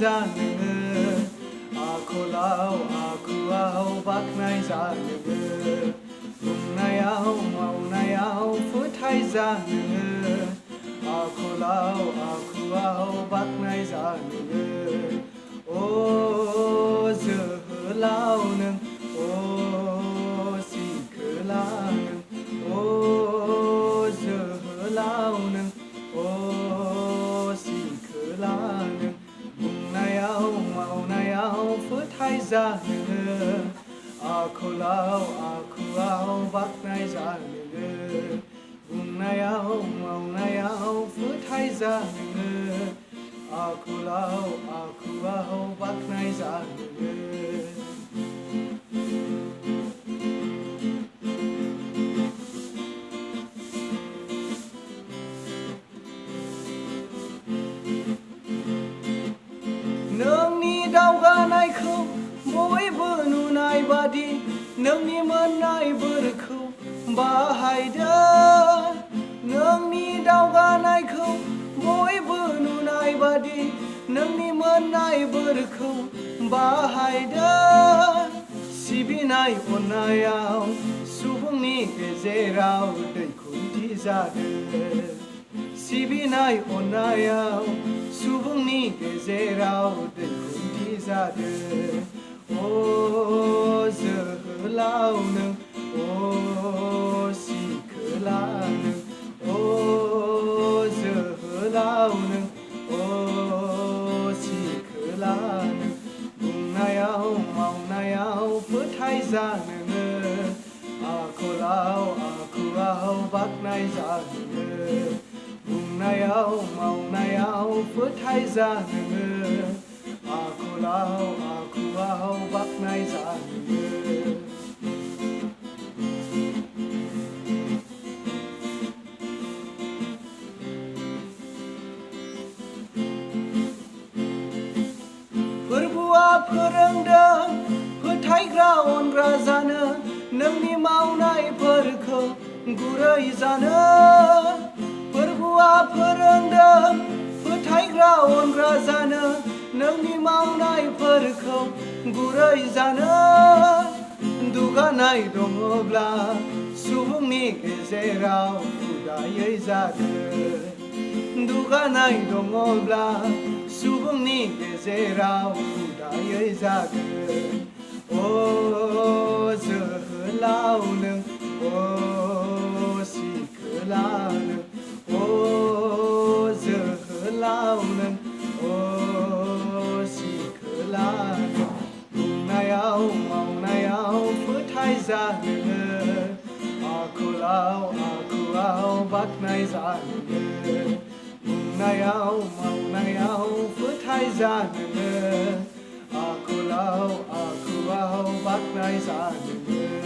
जा नोङो आखलाव आखुआव बाख्नाय जा नोङो बुंनायाव मावनायाव फोथाय जा नोङो आखलाव आखुआव बाख्नाय जा नोङो अ जोहोलाव नों अ सिखोला नों अ जोहोलाव नों अ सिखोला नों बुंनायाव मावनायाव फोथाय जा नोङो आखलाव आखुआव बाख्नाय जा नोङो बुंनायाव मावनायाव फोथाय जा नोङो आखलाव आखुआव बाख्नाय जा नोङो नोंनि दावगानायखौ बयबो नुनाय बादि नोंनि मोननाय बोरखौ बाहायदो नोंनि दावगानायखौ बयबो नुनाय बादि नोंनि मोननाय बोरखौ बाहायदो सिबिनाय अननायाव सुबुंनि गेजेराव दैखुन्थि जादो सिबिनाय अननायाव सुबुंनि गेजेराव दैखुन्थि जादो अ जोहोलाव नों अ सिखोला नों अ जोहोलाव नों अ सिखोला नों बुंनायाव मावनायाव फोथाय जा नोङो आखलाव आखुआव बाख्नाय जा नोङो बुंनायाव मावनायाव फोथाय जा नोङो आखलाव आखुआव बाख्नाय जा नोङो फोरबुआ फोरोंदों फोथायग्रा अनग्रा जानो नोंनि मावनायफोरखौ गुरै जानो फोरबुआ फोरोंदों फोथायग्रा अनग्रा जानो नोंनि मावनायफोरखौ गुरै जानो दुगानाय दङब्ला सुबुंनि गेजेराव उदायै जादो दुगानाय दङब्ला सुबुंनि गेजेराव उदायै जादो अ जोहोलाव नों अ सिखोला नों अ जोहोलाव नों अ सिखोला नों बुंनायाव मावनायाव फोथाय जा नोङो आखलाव आखुआव बाख्नाय जा नोङो बुंनायाव मावनायाव फोथाय जा नोङो आखलाव आखुआव बाख्नाय जा नोङो